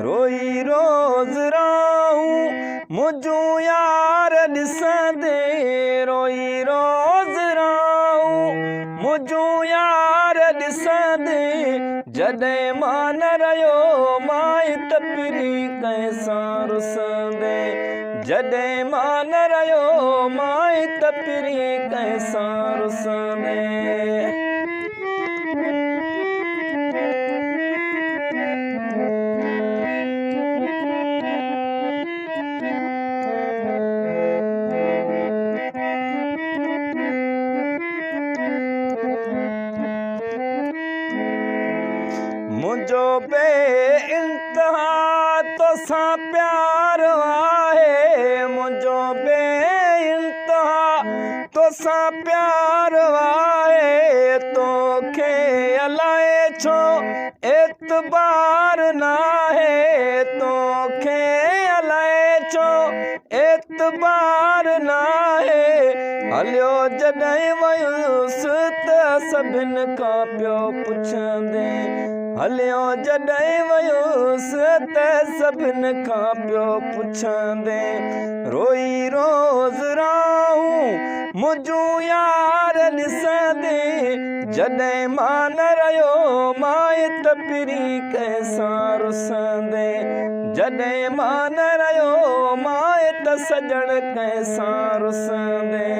रोई रोज़ राहूं मुंहिंजूं यार ॾिसंदे रोई रोज़ राहूं मुंहिंजूं यार ॾिसंदे जॾहिं मां न रहियो मां त पिरी कंहिंसां रुसंदे जॾहिं मां न रहियो मां त पिरी कंहिंसां रुसंदे मुंहिंजो बेइंतिहा तोसां प्यार आहे मुंहिंजो बेइंतिहा तोसां प्यार आहे तोखे अलाए छो एतबार नाहे तोखे अलाए छो एतबार नाहे हलियो जॾहिं वयुसि त सभिनि खां पियो पुछंदे हलियो जॾहिं वयुसि त सभिनि खां पियो पुछंदे रोई रोज़ राहूं मुंहिंजूं यार ॾिसंदे जॾहिं मां न रहियो मां त पिरी कंहिंसां रुसंदे जॾहिं मां न रहियो मां त सॼण कंहिंसां रुसंदे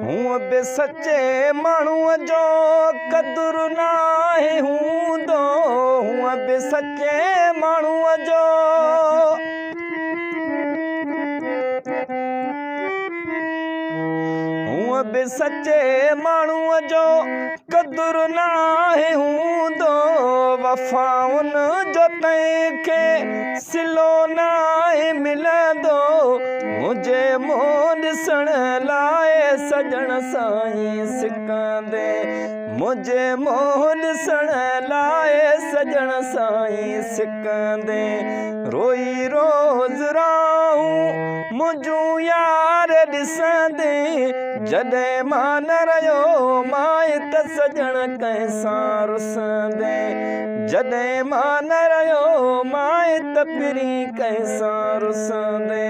हूअं बि सचे माण्हूअ जो क़दुरु नाहे हूंदो हूअं बि सचे माण्हूअ जो हूअं बि सचे माण्हूअ जो क़दुरु नाहे हूंदो वफ़ाउन जो तंहिंखे सिलो नाहे मिलंदो मुंहिंजे मुंहुं ॾिसण लाइ सॼण साईं सिकंदे मुंहिंजे मुंहुं ॾिसण लाइ सॼण साईं सिकंदे रोई रोज़ राहूं मुंहिंजूं यार ॾिसंदे जॾहिं मां न रहियो मां त सॼण कंहिंसां रुसंदे जॾहिं मां न रहियो मां त पिरी कंहिंसां रुसंदे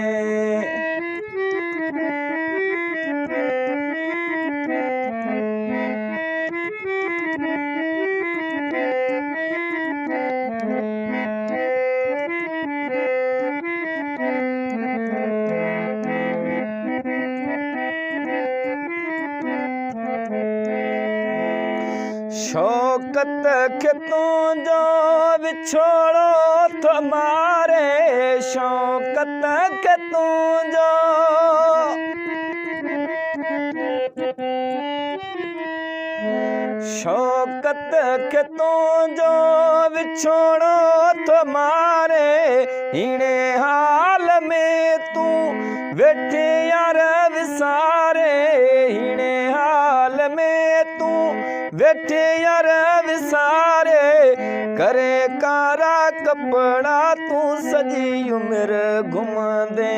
शौकत खे तुंहिंजो विछोड़ो थो मारे शौकत खे तुंहिंजो शौकत खे तुंहिंजो विछोड़ो थो मारे हिणे हाल में तूं वेठे यार विसारे हिणे हाल में तूं वेठे यार विसारे करे कारा कपड़ा तूं सॼी उमिरि घुमंदे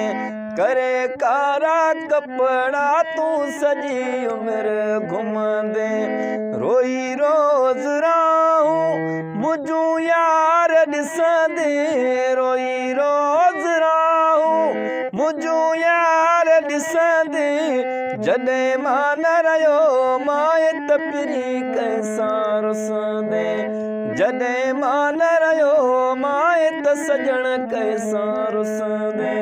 करे कारा कपड़ा तूं सॼी उमिरि घुमंदे रोई रोज़ राहूं मुंहिंजूं यार ॾिसंदे रोई रोज़ राहूं मुंहिंजूं यार ॾिसंदे जॾहिं मां न रहियो मां त पिरी कंहिंसां रुसंदे जॾहिं मां न रहियो मां त सॼण कंहिंसां रुसंदे